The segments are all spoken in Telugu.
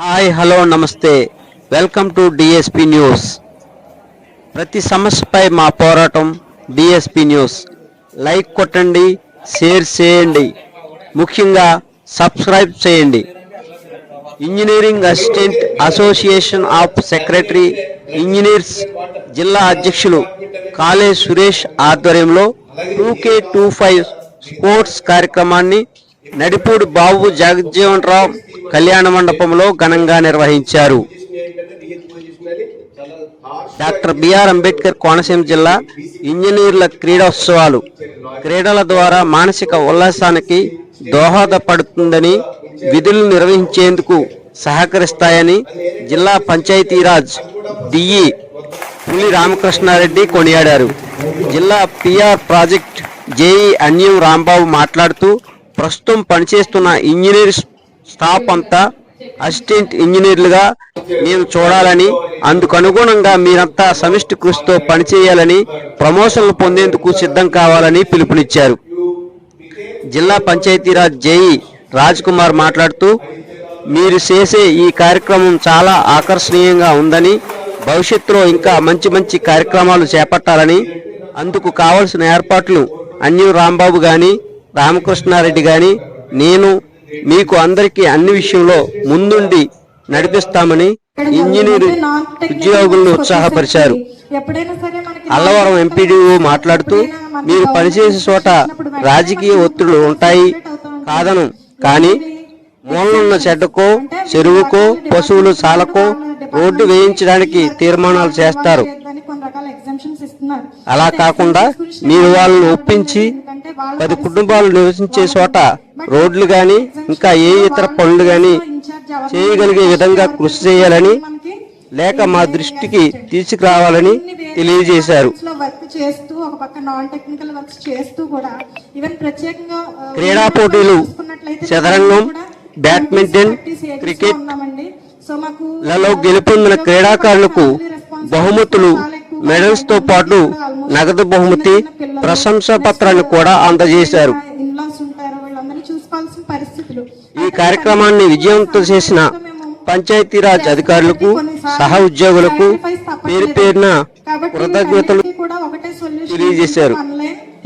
హాయ్ హలో నమస్తే వెల్కమ్ టు డిఎస్పి న్యూస్. ప్రతి సమస్యపై మా పోరాటం డిఎస్పి న్యూస్. లైక్ కొట్టండి, షేర్ చేయండి, ముఖ్యంగా సబ్స్క్రైబ్ చేయండి. Engineering assistant association of secretary engineers జిల్లా అధ్యక్షులు కాళే సురేష్ ఆధ్వర్యంలో 2K25 స్పోర్ట్స్ కార్యక్రమాన్ని నడిపూడి బాబు జగజ్జీవన్ రావు కళ్యాణ మండపంలో ఘనంగా నిర్వహించారు. డాక్టర్ బిఆర్ అంబేద్కర్ కోనసీమ జిల్లా ఇంజనీర్ల క్రీడోత్సవాలు క్రీడల ద్వారా మానసిక ఉల్లాసానికి దోహదపడుతుందని, విధులు నిర్వహించేందుకు సహకరిస్తాయని జిల్లా పంచాయతీరాజ్ డిఈ పులి రామకృష్ణారెడ్డి కొనియాడారు. జిల్లా పిఆర్ ప్రాజెక్ట్ జేఈ అన్యం రాంబాబు మాట్లాడుతూ, ప్రస్తుతం పనిచేస్తున్న ఇంజనీర్ స్టాఫ్ అంతా అసిస్టెంట్ ఇంజనీర్లుగా మేము చూడాలని, అందుకు అనుగుణంగా మీరంతా సమిష్టి కృషితో పనిచేయాలని, ప్రమోషన్లు పొందేందుకు సిద్ధం కావాలని పిలుపునిచ్చారు. జిల్లా పంచాయతీరాజ్ జేఈ రాజ్ కుమార్ మాట్లాడుతూ, మీరు చేసే ఈ కార్యక్రమం చాలా ఆకర్షణీయంగా ఉందని, భవిష్యత్తులో ఇంకా మంచి కార్యక్రమాలు చేపట్టాలని, అందుకు కావలసిన ఏర్పాట్లు అన్యం రాంబాబు గాని, రామకృష్ణారెడ్డి గాని, నేను మీకు అందరికీ అన్ని విషయంలో ముందుండి నడిపిస్తామని ఇంజనీర్ ఉద్యోగులను ఉత్సాహపరిచారు. అల్లవరం ఎంపీడీఓ మాట్లాడుతూ, మీరు పనిచేసే చోట రాజకీయ ఒత్తిళ్లు ఉంటాయి కాదను, కానీ మూలనున్న చెడ్డకో, చెరువుకో, పశువులు చాలకో రోడ్డు వేయించడానికి తీర్మానాలు చేస్తారు. అలా కాకుండా మీరు వాళ్ళని ఒప్పించి 10 కుటుంబాలు నివసించే చోట రోడ్లు గాని, ఇంకా ఏ ఇతర పనులు గాని చేయగలిగే విధంగా కృషి చేయాలని, లేక మా దృష్టికి తీసుకురావాలని తెలియజేశారు. క్రీడా పోటీలు చదరంగం, బ్యాడ్మింటన్, క్రికెట్ లలో గెలుపొందిన క్రీడాకారులకు బహుమతులు, మెడల్స్ తో పాటు నగదు బహుమతి, ప్రశంసా పత్రాన్ని కూడా అందజేశారు. ఈ కార్యక్రమాన్ని విజయవంతం చేసిన పంచాయతీరాజ్ అధికారులకు, సహ ఉద్యోగులకు పేరు పేరున కృతజ్ఞతలు తెలియజేశారు.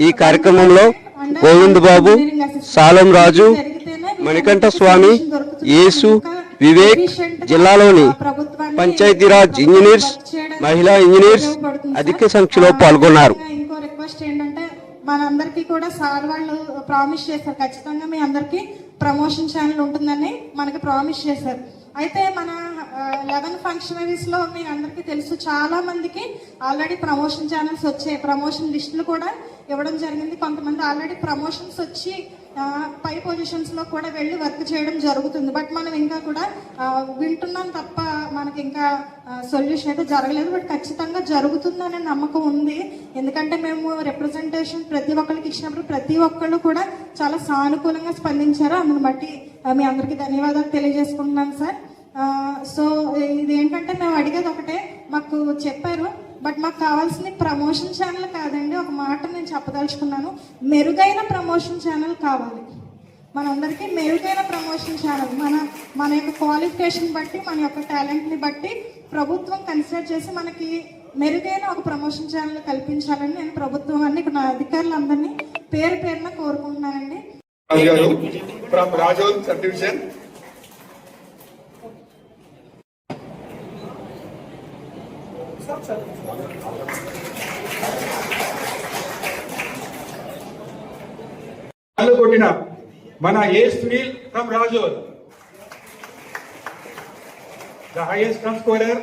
ఈ కార్యక్రమంలో గోవింద్ బాబు, సాలం రాజు, మణికంఠ స్వామి, యేసు, వివేక్, జిల్లాలోని పంచాయతీరాజ్ ఇంజనీర్స్, మహిళా ఇంజనీర్స్ అధిక సంఖ్యలో పాల్గొన్నారు. ఇంకో రిక్వెస్ట్ ఏంటంటే, మనందరికీ కూడా సార్ వాళ్ళు ప్రామిస్ చేశారు, ఖచ్చితంగా మీ అందరికి ప్రమోషన్ ఛానల్ ఉంటుందని మనకి ప్రామిస్ చేశారు. అయితే మన 11 ఫంక్షనరీస్ లో మీ అందరికీ తెలుసు, చాలా మందికి ఆల్రెడీ ప్రమోషన్ ఛానల్స్ వచ్చాయి, ప్రమోషన్ లిస్టులు కూడా ఇవ్వడం జరిగింది. కొంతమంది ఆల్రెడీ ప్రమోషన్స్ వచ్చి పై పొజిషన్స్ లో కూడా వెళ్ళి వర్క్ చేయడం జరుగుతుంది. బట్ మనం ఇంకా కూడా వింటున్నాం తప్ప మనకి ఇంకా సొల్యూషన్ అయితే జరగలేదు. బట్ ఖచ్చితంగా జరుగుతుందనే నమ్మకం ఉంది. ఎందుకంటే మేము రిప్రజెంటేషన్ ప్రతి ఒక్కరికి ఇచ్చినప్పుడు ప్రతి ఒక్కళ్ళు కూడా చాలా సానుకూలంగా స్పందించారు. అందుని బట్టి మీ అందరికీ ధన్యవాదాలు తెలియజేసుకుంటున్నాను సార్. సో ఇదేంటంటే మేము అడిగేది ఒకటే, మాకు చెప్పారు, బట్ మాకు కావాల్సింది ప్రమోషన్ ఛానల్ కాదండి. ఒక మాట నేను చెప్పదలుచుకున్నాను, మెరుగైన ప్రమోషన్ ఛానల్ కావాలి మనందరికీ. మెరుగైన ప్రమోషన్ ఛానల్ మన యొక్క క్వాలిఫికేషన్ బట్టి, మన యొక్క టాలెంట్ని బట్టి ప్రభుత్వం కన్సిడర్ చేసి మనకి మెరుగైన ఒక ప్రమోషన్ ఛానల్ కల్పించాలని నేను ప్రభుత్వాన్ని, నా అధికారులందరినీ పేరు పేరున కోరుకుంటున్నానండి. కొట్టిన మన A Sunil from Razole, the highest run scorer,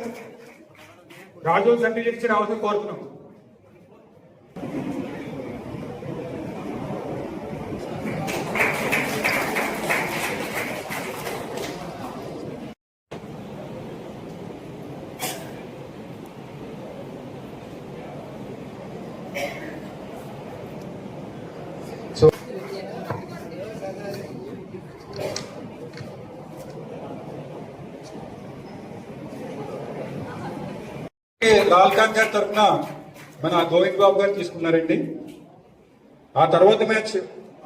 Razole certificate ఇచ్చిన అవసరం కోరుతున్నాం. లాల్ ఖాన్ గారి తరఫున మన గోవింద్ బాబు గారు తీసుకున్నారండి. ఆ తర్వాత మ్యాచ్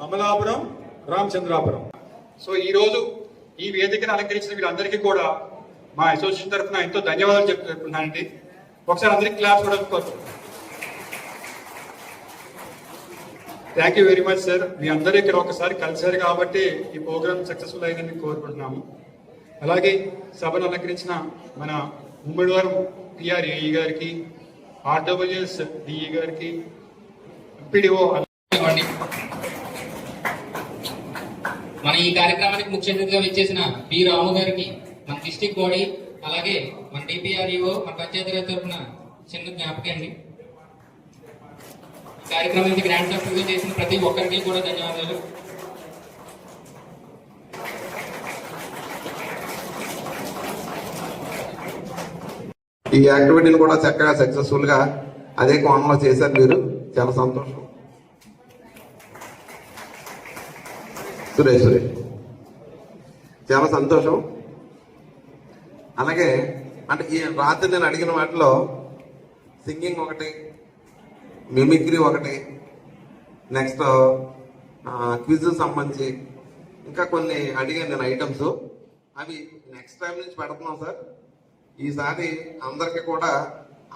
అమలాపురం, రామచంద్రాపురం. సో ఈ రోజు ఈ వేదికను అలంకరించిన వీళ్ళందరికీ కూడా మా అసోసియేషన్ తరఫున ఎంతో ధన్యవాదాలు చెప్తున్నానండి. ఒకసారి అందరికి క్లాస్ కూడా కోరుతున్నాను. Thank you very much sir. మీ అందరూ ఇక్కడ ఒకసారి కలిసారు కాబట్టి ఈ ప్రోగ్రామ్ సక్సెస్ఫుల్ అయిందని కోరుకుంటున్నాము. అలాగే సభను అలంకరించిన మన ఉమ్మడివారం పిఆర్ఏఈ గారికి, ఆర్డబ్ల్యూఎస్ డిఈ గారికి, ఎంపీడీఓ మన ఈ కార్యక్రమానికి ముఖ్య అతిథిగా విచ్చేసిన పి రాము గారికి మన డిస్టిక్ బాడీ అలాగే మన డిపిఆర్ఈఓ మన పంచాయతీ గారి తరఫున చిన్న జ్ఞాపకం అండి. కార్యక్రమానికి గ్రాండ్ సక్సెస్ చేసిన ప్రతి ఒక్కరికి కూడా ధన్యవాదాలు. ఈ యాక్టివిటీని కూడా చక్కగా సక్సెస్ఫుల్ గా అదే కోణంలో చేశారు మీరు, చాలా సంతోషం. సురేష్ చాలా సంతోషం. అలాగే అంటే ఈ రాత్రి నేను అడిగిన వాటిలో సింగింగ్ ఒకటి, మిమిక్రీ ఒకటి, నెక్స్ట్ క్విజ్ సంబంధించి ఇంకా కొన్ని అడిగాను నేను ఐటమ్స్. అవి నెక్స్ట్ టైం నుంచి పెడుతున్నాం సార్. ఈసారి అందరికి కూడా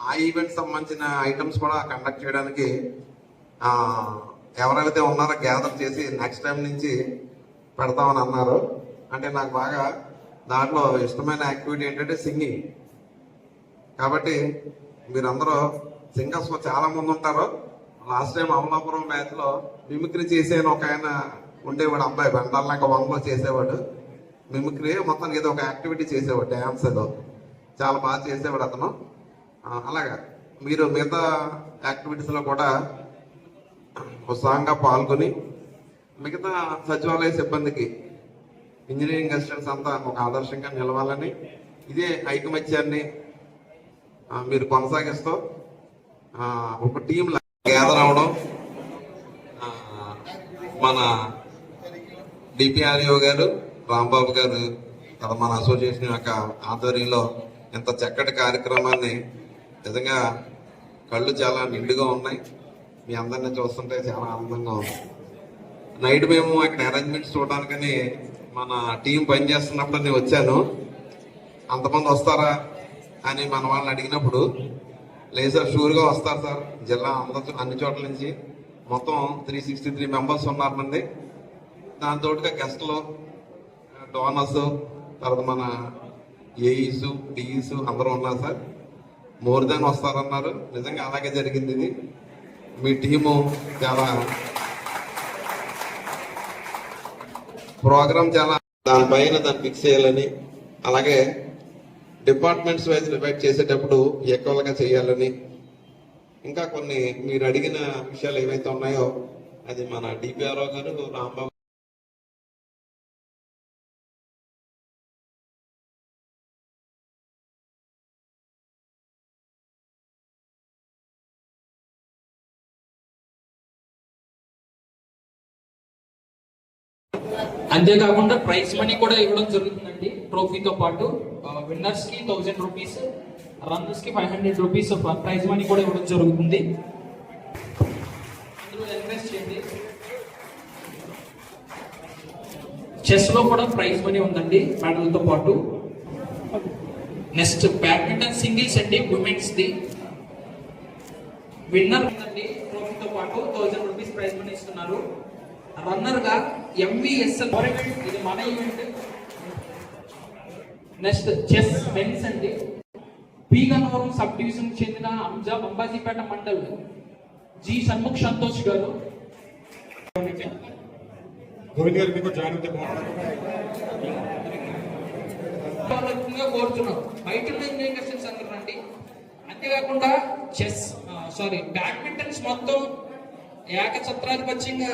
ఆ ఈవెంట్ సంబంధించిన ఐటమ్స్ కూడా కండక్ట్ చేయడానికి ఎవరైతే ఉన్నారో గ్యాదర్ చేసి నెక్స్ట్ టైం నుంచి పెడతామని అన్నారు. అంటే నాకు బాగా దాంట్లో ఇష్టమైన యాక్టివిటీ ఏంటంటే సింగింగ్. కాబట్టి మీరందరూ సింగర్స్ చాలా మంది ఉంటారు. లాస్ట్ టైం అమలాపురం మ్యాచ్ లో మిమిక్రీ చేసేని ఒక ఆయన ఉండేవాడు, అబ్బాయి బండాలక వంగలో చేసేవాడు మిమిక్రీ. మొత్తానికి ఏదో ఒక యాక్టివిటీ చేసేవాడు, డ్యాన్స్ ఏదో చాలా బాగా చేసేవాడు అతను. అలాగా మీరు మిగతా యాక్టివిటీస్ లో కూడా ఉత్సాహంగా పాల్గొని మిగతా సచివాలయ సిబ్బందికి, ఇంజనీరింగ్ అసిస్టెంట్స్ అంతా ఒక ఆదర్శంగా నిలవాలని, ఇదే ఐకమత్యాన్ని మీరు కొనసాగిస్తూ ఒక టీం గ్యాదర్ అవడం, మన డిపిఆర్ఓ గారు రాంబాబు గారు మన అసోసియేషన్ యొక్క ఆధ్వర్యంలో ఇంత చక్కటి కార్యక్రమాన్ని, నిజంగా కళ్ళు చాలా నిండుగా ఉన్నాయి. మీ అందరిని చూస్తుంటే చాలా ఆనందంగా ఉంది. నైట్ మేము ఇక్కడ అరేంజ్మెంట్స్ చూడడానికని మన టీం పనిచేస్తున్నప్పుడు నేను వచ్చాను. అంతమంది వస్తారా అని మన వాళ్ళని అడిగినప్పుడు, లేదు సార్ షూర్గా వస్తారు సార్, జిల్లా అన్ని చోట్ల నుంచి మొత్తం 363 మెంబర్స్ ఉన్నారు మంది. దాంతోటిగా గెస్ట్లు, డోనర్స్, తర్వాత మన ఏఈస్ డిఈస్ అందరూ ఉన్నారు సార్. More than వస్తారన్నారు. నిజంగా అలాగే జరిగింది. ఇది మీ టీము చాలా ప్రోగ్రామ్ చాలా దానిపైన దాన్ని ఫిక్స్ చేయాలని, అలాగే డిపార్ట్మెంట్స్ వైజ్ డివైడ్ చేసేటప్పుడు ఎక్కువగా చేయాలని, ఇంకా కొన్ని మీరు అడిగిన విషయాలు ఏవైతే ఉన్నాయో అది మన డిపిఆర్ఓ గారు రాంబాబు అంతేకాకుండా ప్రైజ్ మనీ కూడా ఇవ్వడం జరుగుతుందండి. ట్రోఫీతో పాటు విన్నర్స్ కి 1000 రూపీస్, రన్నర్స్ కి 500 రూపీస్ ప్రైజ్ మనీ కూడా ఇవ్వడం జరుగుతుంది. అందులో ఇన్వెస్ట్ చేయండి. చెస్ లో కూడా ప్రైజ్ మనీ ఉందండి మెడల్ తో పాటు. నెక్స్ట్ బ్యాడ్మింటన్ సింగిల్స్ అండి, ఉమెన్స్ ది విన్నర్ ఉందండి. ట్రోఫీతో పాటు 1000 రూపీస్ ప్రైజ్ మనీ ఇస్తున్నారు. రన్నర్ గా ఎంవిఎస్ఎల్ ఇది మన ఈవెంట్. నెక్స్ట్ చెస్ మెన్స్ అండి, పి గన్నవరం సబ్ డివిజన్ చెందిన అంబాజీపేట మండల్ జి షణ్ముఖ్ సంతోష్ గారు. గోవింద్ గారు మీకు జాయిన్ అవుతే కోరుతున్నాం. బయట ఇంజనీరింగ్ అసిస్టెంట్స్ అందరూ రండి. అంతేకాకుండా బ్యాడ్మింటన్స్ మొత్తం ఏకఛత్రాధిపత్యంగా,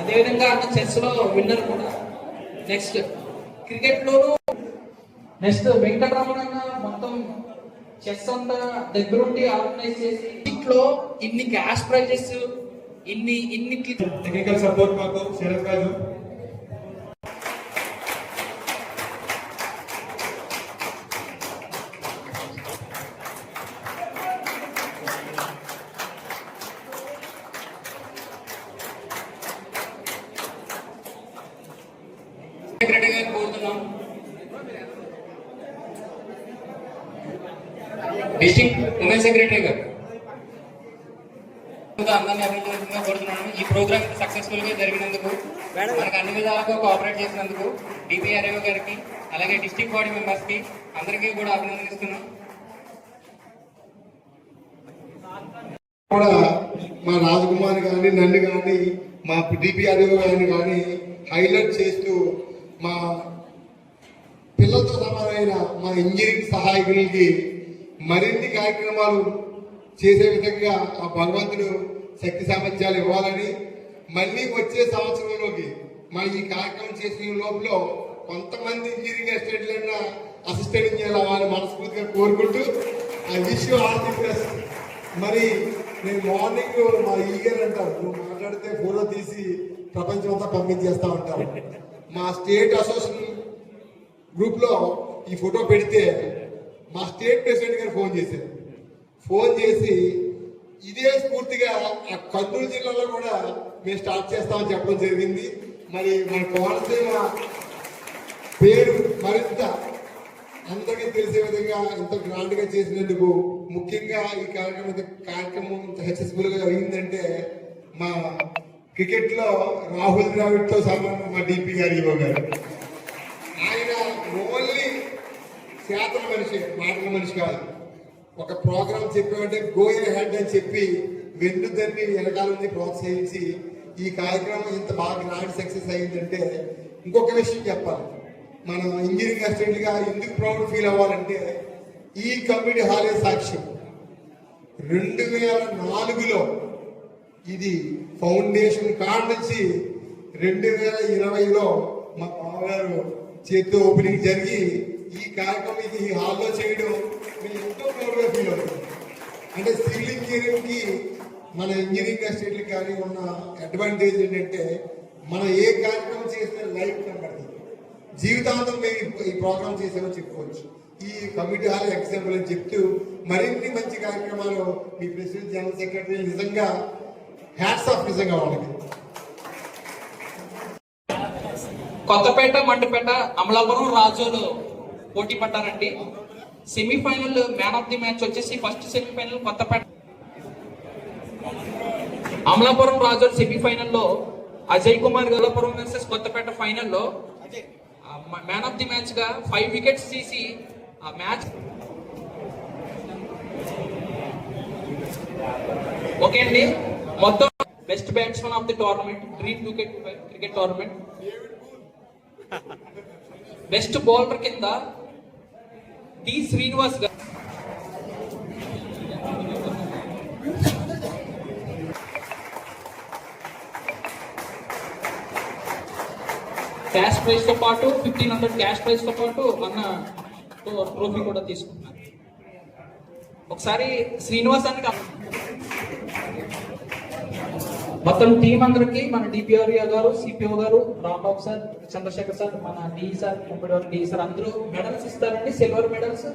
అదేవిధంగా చెస్ లో విన్నర్ కూడా. నెక్స్ట్ క్రికెట్ లోను నెక్స్ట్ వెంకటరమణ మొత్తం చెస్ అంతా దగ్గరుండి ఆర్గనైజ్ చేసి ఇంట్లో ఇన్ని క్యాష్ ప్రైజెస్ ఇన్ని టెక్నికల్ సపోర్ట్ మాకు శరత్ రాజు. సెక్రటరీ గారు కోరుతున్నాం. డిస్ట్రిక్ట్ ఉమెన్ సెక్రటరీ గారు అందరినీ అభినందనగా కోరుతున్నాను. ఈ ప్రోగ్రామ్ సక్సెస్ఫుల్ గా జరిగినందుకు, మనకు అన్ని విధాలుగా కోఆపరేట్ చేసినందుకు డిపిఆర్ఓ గారికి, అలాగే డిస్ట్రిక్ట్ బాడీ మెంబర్స్ కి అందరికీ కూడా అభినందిస్తున్నాం. కూడా మా రాజకుమారి కానీ నన్ను కానీ మా డిపిఆర్ఓ గారిని కానీ హైలైట్ చేస్తూ మా పిల్లలతో సమానమైన మా ఇంజనీరింగ్ సహాయకులకి మరిన్ని కార్యక్రమాలు చేసే విధంగా ఆ భగవంతుడు శక్తి సామర్థ్యాలు ఇవ్వాలని, మళ్ళీ వచ్చే సంవత్సరంలోకి మా ఈ కార్యక్రమం చేసిన లోపల కొంతమంది ఇంజనీరింగ్ అసిస్టెంట్లైనా అసిస్టెంట్ ఇంజనీర్ అవ్వాలని మనస్ఫూర్తిగా కోరుకుంటూ ఆ విషయం ఆర్థిక మరి నేను మార్నింగ్ మా ఈగర్ అంటారు, నువ్వు మాట్లాడితే ఫోటో తీసి ప్రపంచం అంతా పంపించేస్తా ఉంటారు. మా స్టేట్ అసోసియేషన్ గ్రూప్ లో ఈ ఫోటో పెడితే మా స్టేట్ ప్రెసిడెంట్ గారు ఫోన్ చేసి ఇదే స్ఫూర్తిగా ఆ కర్నూలు జిల్లాలో కూడా మేము స్టార్ట్ చేస్తామని చెప్పడం జరిగింది. మరి మన కోనసీమ పేరు మరింత అందరికీ తెలిసే విధంగా ఇంత గ్రాండ్ గా చేసినందుకు, ముఖ్యంగా ఈ కార్యక్రమం ఇంత సక్సెస్ఫుల్ గా అయిందంటే మా క్రికెట్ లో రాహుల్ ద్రావిడ్ తో సమానం మా డిపి గారు గారు. ఆయన ఓన్లీ చేతల మనిషి, మాటల మనిషి కాదు. ఒక ప్రోగ్రామ్ చెప్పామంటే గో హెడ్ అని చెప్పి వెన్నుదన్ని వెనకాల నుంచి ప్రోత్సహించి ఈ కార్యక్రమం ఇంత బాగా గ్రాండ్ సక్సెస్ అయిందంటే, ఇంకొక విషయం చెప్పాలి, మన ఇంజనీరింగ్ అసిస్టెంట్ గా ఎందుకు ప్రౌడ్ ఫీల్ అవ్వాలంటే ఈ కమ్యూనిటీ హాలే సాక్ష్యం. 2004లో ఇది ఫౌండేషన్ కాడ నుంచి 2020లో మా బావగారు చేతితో ఓపెనింగ్ జరిగి ఈ కార్యక్రమం ఈ హాల్లో చేయడం మేము ఎంతో ప్రౌడ్గా ఫీల్ అవుతుంది. అంటే సివిల్ ఇంజనీరింగ్ కి మన ఇంజనీరింగ్ అసిస్టెంట్కి కానీ ఉన్న అడ్వాంటేజ్ ఏంటంటే, మనం ఏ కార్యక్రమం చేస్తే లైఫ్ కనబడుతుంది, జీవితాంతం మేము ఈ ప్రోగ్రామ్ చేసామని చెప్పుకోవచ్చు. ఈ కమిటీ హాల్ ఎగ్జాంపుల్ అని చెప్తూ మరిన్ని మంచి కార్యక్రమాలు మీ ప్రెసిడెంట్ జనరల్ సెక్రటరీ నిజంగా హ్యాట్స్ ఆఫ్ నిజంగా వాళ్ళకి. కొత్తపేట, మండపేట, అమలాపురం, రాజోలు పోటీ పడ్డారండి. Semifinal man of the match వచ్చేసి ఫస్ట్ సెమీఫైనల్ కొత్తపేట, అమలాపురం, రాజోలు సెమీఫైనల్లో అజయ్ కుమార్ గల్లపురం వర్సెస్ కొత్తపేట ఫైనల్లో మ్యాన్ ఆఫ్ ది మ్యాచ్ గా 5 వికెట్స్ తీసి ఆ మ్యాచ్. ఓకే అండి, మొత్తం best batsmen of the tournament, dream cricket tournament. Best bowler కింద డి శ్రీనివాస్ గారు, క్యాష్ ప్రైజ్ తో పాటు 1500 క్యాష్ ప్రైజ్ తో పాటు అన్న ట్రోఫీ కూడా తీసుకున్నారు. ఒకసారి శ్రీనివాస్ అని మొత్తం టీం అందరికి మన డిపిఆర్ఓ గారు, సిపిఓ గారు, రాంబాబు సార్, చంద్రశేఖర్ సార్, మన డి సార్, డి సార్ అందరూ మెడల్స్ ఇస్తారండి, silver medals.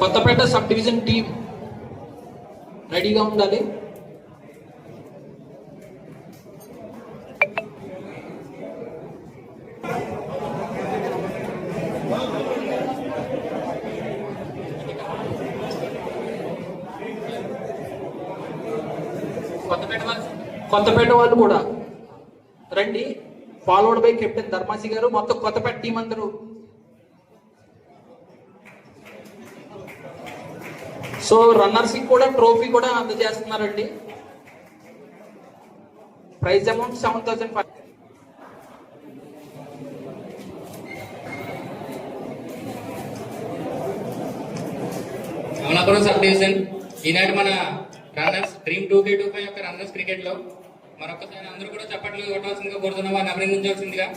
Kothapeta sub division team రెడీగా ఉండాలి. కొత్తపేట వాళ్ళు కూడా రండి, ఫాలోడ్ బై కెప్టెన్ ధర్మాజీ గారు. మొత్తం కొత్తపేట టీం అందరూ సో రన్నర్స్ కి కూడా ట్రోఫీ కూడా అందజేస్తున్నారండి. Prize amount 7,500. Amalapuram sub division ఈనాటి మన రన్నర్స్ డ్రీమ్ 2K25 యొక్క రన్నర్స్ క్రికెట్ లో మరొకసారి అందరూ కూడా చప్పట్లు కొట్టవలసిందిగా కోరుతున్నాం, వారిని అభినందించవలసిందిగా.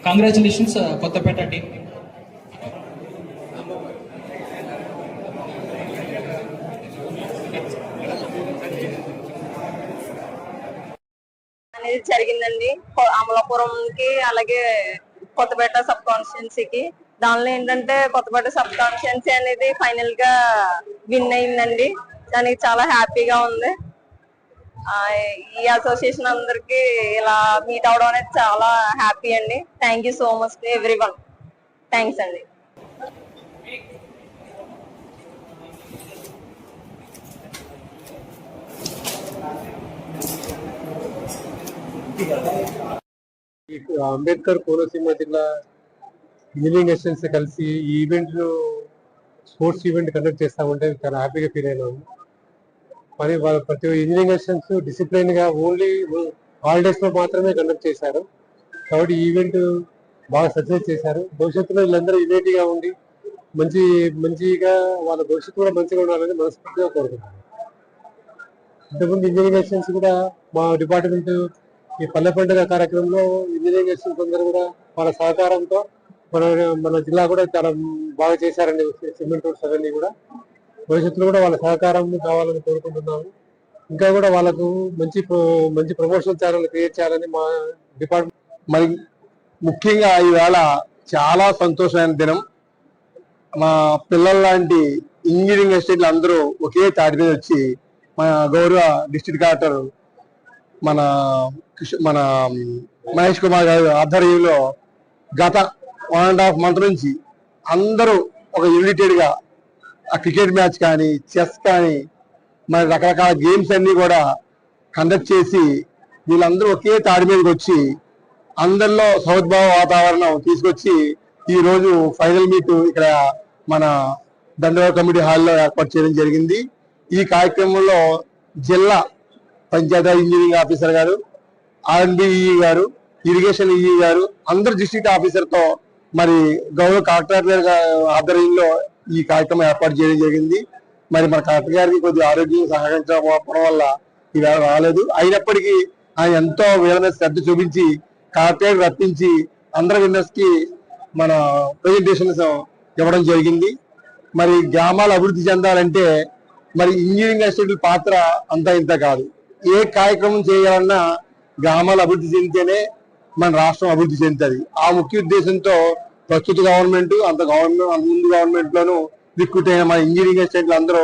Congratulations Kothapeta team. అనేది జరిగిందండి అమలాపురంకి, అలాగే కొత్తపేట సబ్ కాన్స్టిట్యున్సీకి. దానిలో ఏంటంటే కొత్తపేట సబ్ కాన్స్టిట్యున్సీ అనేది ఫైనల్ గా విన్ అయిందండి. దానికి చాలా హ్యాపీగా ఉంది. ఈ అసోసియేషన్ అందరికి ఇలా మీట్ అవడం అనేది చాలా హ్యాపీ అండి. Thank you so much to everyone. Thanks అండి. అంబేద్కర్ కోనసీమ జిల్లా ఇంజనీరింగ్ అసిస్టెంట్స్ కలిసి ఈ ఈవెంట్ స్పోర్ట్స్ ఈవెంట్ కండక్ట్ చేస్తామంటే చాలా హ్యాపీగా ఫీల్ అయినాము. మరి వాళ్ళ ప్రతి ఇంజనీరింగ్ అసిస్టెంట్స్ డిసిప్లైన్ గా ఓన్లీ హాలిడేస్ లో మాత్రమే కండక్ట్ చేశారు. కాబట్టి ఈ ఈవెంట్ బాగా సక్సెస్ చేశారు. భవిష్యత్తులో వీళ్ళందరూ యూనిటీగా ఉండి మంచిగా వాళ్ళ భవిష్యత్తు కూడా మంచిగా ఉండాలని మనస్ఫూర్తిగా కోరుకుంటున్నాను. ఇంతకుముందు ఇంజనీరింగ్ అసిస్టెంట్స్ కూడా మా డిపార్ట్మెంట్ ఈ పల్లె పండుగ కార్యక్రమంలో ఇంజనీరింగ్ అసిస్టెంట్స్ అందరూ కూడా వాళ్ళ సహకారంతో మన జిల్లా కూడా చాలా బాగా చేశారండి. సిమెంట్ రోడ్స్ అవన్నీ కూడా భవిష్యత్తులో కూడా వాళ్ళ సహకారం కావాలని కోరుకుంటున్నాము. ఇంకా కూడా వాళ్ళకు మంచి ప్రమోషన్ ఛానల్ క్రియేట్ చేయాలని మా డిపార్ట్మెంట్. మరి ముఖ్యంగా ఈవేళ చాలా సంతోషమైన దినం. మా పిల్లల లాంటి ఇంజనీరింగ్ అసిస్టెంట్లు అందరూ ఒకే తాటి మీద వచ్చి మన గౌరవ డిస్ట్రిక్ట్ కలెక్టర్ మన మహేష్ కుమార్ గారి ఆధ్వర్యంలో గత 1.5 month నుంచి అందరూ ఒక యునైటెడ్ గా ఆ క్రికెట్ మ్యాచ్ కానీ, చెస్ కానీ, మరి రకరకాల గేమ్స్ అన్ని కూడా కండక్ట్ చేసి వీళ్ళందరూ ఒకే తాడి మీదకి వచ్చి అందరిలో సౌద్భావ వాతావరణం తీసుకొచ్చి ఈ రోజు ఫైనల్ మీట్ ఇక్కడ మన దండోర కమిటీ హాల్లో ఏర్పాటు చేయడం జరిగింది. ఈ కార్యక్రమంలో జిల్లా పంచాయతీ ఇంజనీరింగ్ ఆఫీసర్ గారు, R&B ఈఈ గారు, ఇరిగేషన్ ఈఈ గారు, అందరు డిస్ట్రిక్ట్ ఆఫీసర్ తో మరి గౌరవ కలెక్టర్ గారి ఆధ్వర్యంలో ఈ కార్యక్రమం ఏర్పాటు చేయడం జరిగింది. మరి మన కలెక్టర్ గారికి కొద్దిగా ఆరోగ్యం సహకరించకపోవడం వల్ల ఈవేళ రాలేదు. అయినప్పటికీ ఆయన ఎంతో వీళ్ళ శ్రద్ధ చూపించి కలెక్టర్ రప్పించి అందరు విన్నర్స్ కి మన ప్రెజెంటేషన్స్ ఇవ్వడం జరిగింది. మరి గ్రామాలు అభివృద్ధి చెందాలంటే మరి ఇంజనీరింగ్ అసిస్టెంట్ల పాత్ర అంతా ఇంత కాదు. ఏ కార్యక్రమం చేయాలన్నా గ్రామాలు అభివృద్ధి చెందితేనే మన రాష్ట్రం అభివృద్ధి చెందుతుంది. ఆ ముఖ్య ఉద్దేశంతో ప్రస్తుత గవర్నమెంట్ ముందు గవర్నమెంట్ లోనూ రిక్రూట్ అయిన మన ఇంజనీరింగ్ అసిస్టెంట్లు అందరూ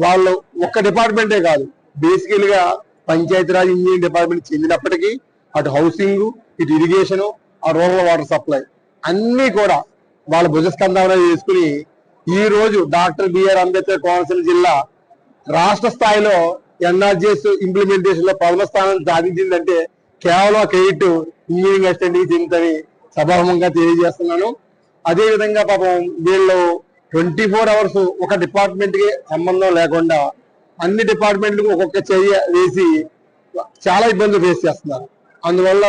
వాళ్ళు ఒక్క డిపార్ట్మెంటే కాదు, బేసికల్ గా పంచాయతీరాజ్ ఇంజనీరింగ్ డిపార్ట్మెంట్ చెందినప్పటికీ అటు హౌసింగ్, ఇటు ఇరిగేషన్, ఆ రూరల్ వాటర్ సప్లై అన్ని కూడా వాళ్ళ భుజస్కంధాన చేసుకుని ఈ రోజు డాక్టర్ బిఆర్ అంబేద్కర్ కోనసీమ జిల్లా రాష్ట్ర స్థాయిలో ఎన్ఆర్జీఎస్ ఇంప్లిమెంటేషన్ లో 10వ స్థానం సాధించిందంటే కేవలం క్రెడిట్ ఇంజనీరింగ్ అసిస్టెంట్ కి చెందుతని సభాముఖంగా తెలియజేస్తున్నాను. అదే విధంగా పాపం వీళ్ళు 24 hours ఒక డిపార్ట్మెంట్ కి సంబంధం లేకుండా అన్ని డిపార్ట్మెంట్లకు ఒక్కొక్క చర్య వేసి చాలా ఇబ్బందులు ఫేస్ చేస్తున్నారు. అందువల్ల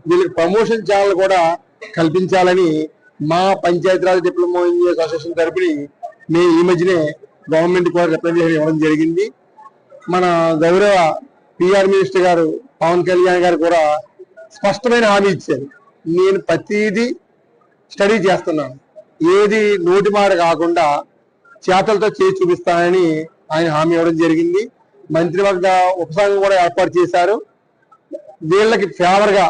వీళ్ళకి ప్రమోషన్ ఛానల్ కూడా కల్పించాలని మా పంచాయతీరాజ్ డిప్లొమా ఇంజనీర్స్ అసోసియేషన్ తరపుని మేము ఈ మధ్యనే గవర్నమెంట్ కూడా రిప్రజెంటేషన్ ఇవ్వడం జరిగింది. మన గౌరవ పిఆర్ మినిస్టర్ గారు పవన్ కళ్యాణ్ గారు కూడా స్పష్టమైన హామీ ఇచ్చారు. నేను ప్రతిదీ స్టడీ చేస్తున్నాను, ఏది నోటి మాట కాకుండా చేతలతో చేసి చూపిస్తానని ఆయన హామీ ఇవ్వడం జరిగింది. మంత్రివర్గ ఉపసంఘం కూడా ఏర్పాటు చేశారు. వీళ్ళకి ఫేవర్ గా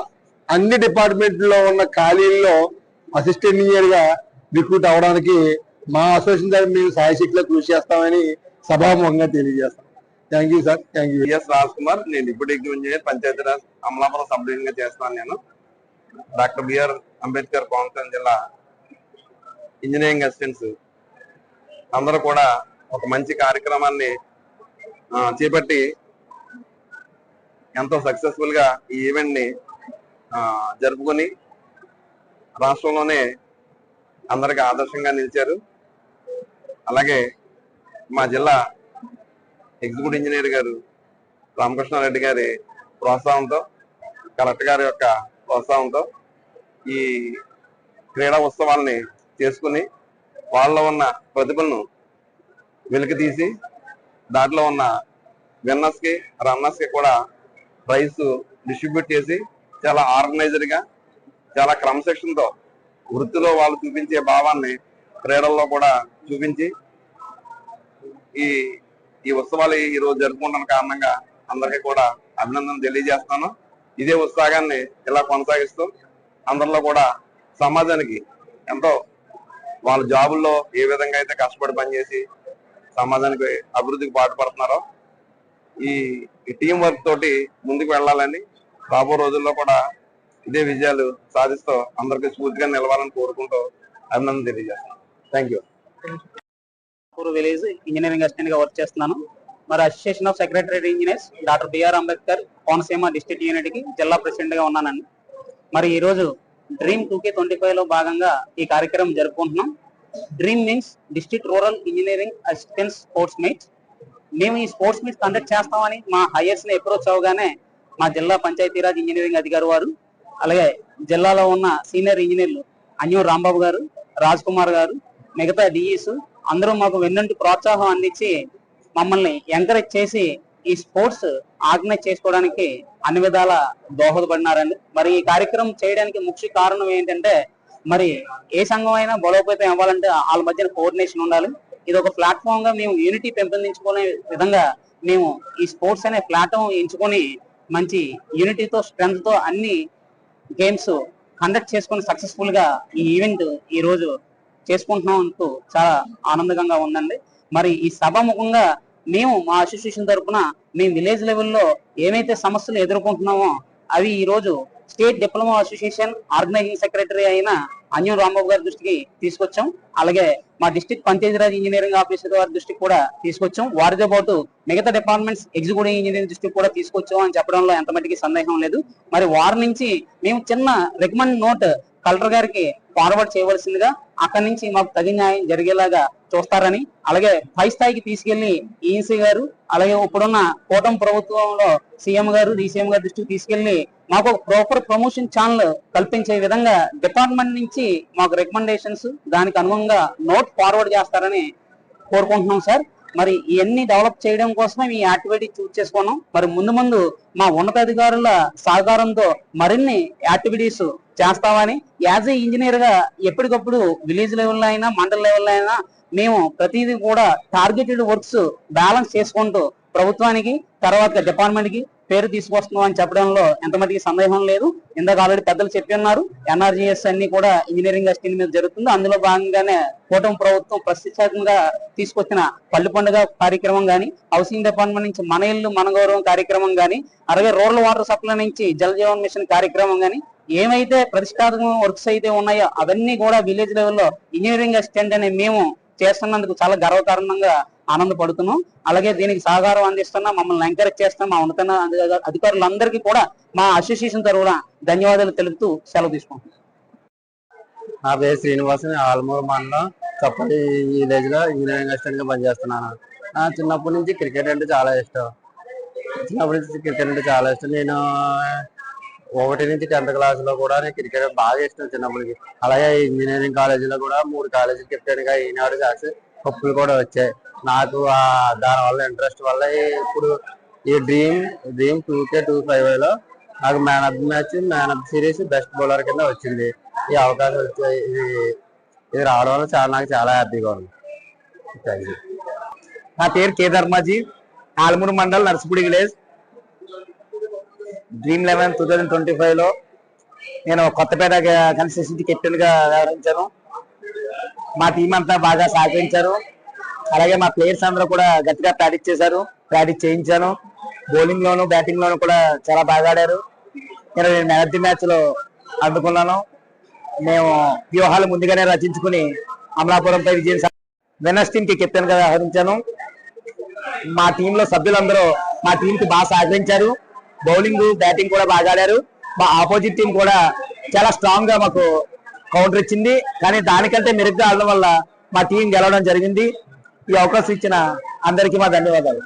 అన్ని డిపార్ట్మెంట్లో ఉన్న ఖాళీల్లో అసిస్టెంట్ ఇంజనీర్ గా రిక్రూట్ అవడానికి మా అసోసియేషన్ ద్వారా మేము సాయశక్తిలో కృషి చేస్తామని సభాముఖంగా తెలియజేస్తాం. Thank you sir. Thank you. S Raj Kumar, నేను deputy executive engineer Panchayati Raj Amalapuram sub division గా చేస్తున్నాను. నేను డాక్టర్ బిఆర్ అంబేద్కర్ కోనసీమ జిల్లా ఇంజనీరింగ్ అసిస్టెంట్స్ అందరూ కూడా ఒక మంచి కార్యక్రమాన్ని చేపట్టి ఎంతో సక్సెస్ఫుల్ గా ఈ ఈవెంట్ ని జరుపుకొని రాష్ట్రంలోనే అందరికి ఆదర్శంగా నిలిచారు. అలాగే మా జిల్లా ఎగ్జిక్యూటివ్ ఇంజనీర్ గారు రామకృష్ణారెడ్డి గారి ప్రోత్సాహంతో, కలెక్టర్ గారి యొక్క ప్రోత్సాహంతో ఈ క్రీడా ఉత్సవాల్ని చేసుకుని వాళ్ళలో ఉన్న ప్రతిభలను వెలికి తీసి దాంట్లో ఉన్న విన్నర్స్ కి రన్నర్స్ కి కూడా ప్రైజ్ డిస్ట్రిబ్యూట్ చేసి చాలా ఆర్గనైజ్డ్ గా చాలా క్రమశిక్షణతో వృత్తిలో వాళ్ళు చూపించే భావాన్ని క్రీడల్లో కూడా చూపించి ఈ ఈ ఉత్సవాలు ఈ రోజు జరుపుకుంటున్న కారణంగా అందరికీ కూడా అభినందనలు తెలియజేస్తాను. ఇదే ఉత్సాహాన్ని ఇలా కొనసాగిస్తూ అందరిలో కూడా సమాజానికి ఎంతో వాళ్ళ జాబుల్లో ఏ విధంగా అయితే కష్టపడి పనిచేసి సమాజానికి అభివృద్ధికి పాటుపడుతున్నారో ఈ టీం వర్క్ తోటి ముందుకు వెళ్ళాలని రాబో రోజుల్లో కూడా ఇదే విజయాలు సాధిస్తూ అందరికీ స్ఫూర్తిగా నిలవాలని కోరుకుంటూ అభినందన తెలియజేస్తాను. Thank you. Village engineering assistant గా వర్క్ చేస్తున్నాను. మరి association of secretary engineers doctor BR Ambedkar Konaseema district unit కి జిల్లా ప్రెసిడెంట్ గా ఉన్నానండి. మరి ఈ రోజు డ్రీమ్ 2K25 లో భాగంగా ఈ కార్యక్రమం జరుపుకుంటున్నాం. Dream means district rural engineering assistant sports meet. మేము ఈ స్పోర్ట్స్ మీట్ కండక్ట్ చేస్తామని మా హైయర్స్ ని అప్రోచ్ అవగానే మా జిల్లా పంచాయతీరాజ్ ఇంజనీరింగ్ అధికారి వారు, అలాగే జిల్లాలో ఉన్న సీనియర్ ఇంజనీర్లు అన్యూర్ రాంబాబు గారు, రాజ్ కుమార్ గారు, మిగతా డిఈస్ అందరూ మాకు వెన్నంటి ప్రోత్సాహం అందించి మమ్మల్ని ఎంకరేజ్ చేసి ఈ స్పోర్ట్స్ ఆర్గనైజ్ చేసుకోవడానికి అన్ని విధాల దోహదపడినారండి. మరి ఈ కార్యక్రమం చేయడానికి ముఖ్య కారణం ఏంటంటే, మరి ఏ సంఘం అయినా బలోపేతం అవ్వాలంటే వాళ్ళ మధ్యన కోఆర్డినేషన్ ఉండాలి. ఇది ఒక ప్లాట్ఫామ్ గా మేము యూనిటీ పెంపొందించుకునే విధంగా మేము ఈ స్పోర్ట్స్ అనే ప్లాట్ఫామ్ ఎంచుకొని మంచి యూనిటీతో స్ట్రెంత్ తో అన్ని గేమ్స్ కండక్ట్ చేసుకుని సక్సెస్ఫుల్ గా ఈ ఈవెంట్ ఈ రోజు చేసుకుంటున్నందుకు చాలా ఆనందంగా ఉందండి. మరి ఈ సభాముఖంగా మేము మా అసోసియేషన్ తరఫున మేము విలేజ్ లెవెల్లో ఏమైతే సమస్యలు ఎదుర్కొంటున్నామో అవి ఈ రోజు state diploma association organising secretary అయిన అన్యూర్ రాంబాబు గారి దృష్టికి తీసుకొచ్చాం. అలాగే మా డిస్ట్రిక్ట్ పంచాయతీరాజ్ ఇంజనీరింగ్ ఆఫీసర్ వారి దృష్టికి కూడా తీసుకొచ్చాం. వారితో పాటు మిగతా డిపార్ట్మెంట్స్ ఎగ్జిక్యూటివ్ ఇంజనీరింగ్ దృష్టికి కూడా తీసుకొచ్చాం అని చెప్పడంలో ఎంత మట్టికి సందేహం లేదు. మరి వారి నుంచి మేము చిన్న రికమెండ్ నోట్ కలెక్టర్ గారికి ఫార్వర్డ్ చేయవలసిందిగా, అక్కడి నుంచి మాకు తగిన న్యాయం జరిగేలాగా చూస్తారని, అలాగే పై స్థాయికి తీసుకెళ్లి ఈఎన్సీ గారు, అలాగే ఇప్పుడున్న కూటమి ప్రభుత్వంలో సీఎం గారు, డీసీఎం గారి దృష్టికి తీసుకెళ్లి మాకు ప్రాపర్ ప్రమోషన్ ఛానల్ కల్పించే విధంగా డిపార్ట్మెంట్ నుంచి మాకు రికమెండేషన్స్ దానికి అనుగుణంగా నోట్ ఫార్వర్డ్ చేస్తారని కోరుకుంటున్నాం సార్. మరి ఇవన్నీ డెవలప్ చేయడం కోసమే ఈ యాక్టివిటీ చూస్ చేసుకున్నాం. మరి ముందు ముందు మా ఉన్నతాధికారుల సహకారంతో మరిన్ని యాక్టివిటీస్ చేస్తామని, యాజ్ ఏ ఇంజనీర్ గా ఎప్పటికప్పుడు విలేజ్ లెవెల్లో అయినా మండల లెవెల్లో అయినా మేము ప్రతిదీ కూడా టార్గెటెడ్ వర్క్స్ బ్యాలెన్స్ చేసుకుంటూ ప్రభుత్వానికి తర్వాత డిపార్ట్మెంట్ కి పేరు తీసుకొస్తున్నాం అని చెప్పడంలో ఎంత మటుకి సందేహం లేదు. ఇందాక ఆల్రెడీ పెద్దలు చెప్పి ఉన్నారు, ఎన్ఆర్జీఎస్ అన్ని కూడా ఇంజనీరింగ్ అసిస్టెంట్ మీద జరుగుతుంది. అందులో భాగంగానే కూటమి ప్రభుత్వం ప్రత్యేకంగా తీసుకొచ్చిన పల్లె పండుగ కార్యక్రమం గానీ, హౌసింగ్ డిపార్ట్మెంట్ నుంచి మన ఇల్లు మన గౌరవం కార్యక్రమం గానీ, అలాగే రూరల్ వాటర్ సప్లై నుంచి జల్ జీవన్ మిషన్ కార్యక్రమం గానీ, ఏమైతే ప్రతిష్టాత్మక వర్క్స్ అయితే ఉన్నాయో అవన్నీ కూడా విలేజ్ లెవెల్లో ఇంజనీరింగ్ అసిస్టెంట్ అనే మేము చేస్తున్నందుకు చాలా గర్వకారణంగా ఆనందపడుతున్నాం. అలాగే దీనికి సహకారం అందిస్తున్నా, మమ్మల్ని ఎంకరేజ్ చేస్తున్నా మా ఉన్నత అధికారులందరికీ కూడా మా అసోసియేషన్ తరఫున ధన్యవాదాలు తెలుపుతూ సెలవు తీసుకుంటున్నాం. నా పేరు శ్రీనివాసన్, ఆల్మూరు మండలం చప్పటి విలేజ్ లో ఇంజనీరింగ్ అసిస్టెంట్ గా పనిచేస్తున్నాను. చిన్నప్పటి నుంచి క్రికెట్ అంటే చాలా ఇష్టం. నేను 1 నుంచి 10th క్లాస్ లో కూడా క్రికెట్ బాగా ఇష్టం చిన్నప్పటికి. అలాగే ఇంజనీరింగ్ కాలేజీలో కూడా 3 కాలేజీ కెప్టెన్ గా ఈనాడు కాసి కప్పులు కూడా వచ్చాయి. నాకు దాని వల్ల ఇంట్రెస్ట్ వల్ల ఇప్పుడు ఈ డ్రీమ్ 2K25 లో నాకు man of the match, man of the series, best bowler కింద వచ్చింది. ఈ అవకాశం వచ్చాయి, ఇది రావడం వల్ల నాకు చాలా హ్యాపీగా ఉంది. Thank you. నా పేరు కే ధర్మాజీ, ఆల్మూరు మండల్ నర్సిపూడి విలేజ్. డ్రీమ్ 11 2025 లో నేను కొత్తపేట కన్సిస్టెన్సీ కెప్టెన్ గా వ్యవహరించాను. మా టీం అంతా బాగా సహకరించారు. అలాగే మా ప్లేయర్స్ అందరూ కూడా గట్టిగా ప్రాక్టీస్ చేశారు, ప్రాక్టీస్ చేయించాను. బౌలింగ్ లోను బ్యాటింగ్ లోను కూడా చాలా బాగా ఆడారు. నేను మ్యాన్ ఆఫ్ ది మ్యాచ్ లో అందుకున్నాను. మేము వ్యూహాలు ముందుగానే రచించుకుని అమలాపురంపై విజయం వెనస్ టీమ్ కి కెప్టెన్ గా వ్యవహరించాను. మా టీంలో సభ్యులందరూ మా టీం కి బాగా సహకరించారు. బౌలింగ్ బ్యాటింగ్ కూడా బాగా ఆడారు. మా ఆపోజిట్ టీం కూడా చాలా స్ట్రాంగ్ గా మాకు కౌంటర్ ఇచ్చింది. కానీ దానికంటే మెరుగ్గా ఆడడం వల్ల మా టీం గెలవడం జరిగింది. ఈ అవకాశం ఇచ్చిన అందరికీ మా ధన్యవాదాలు.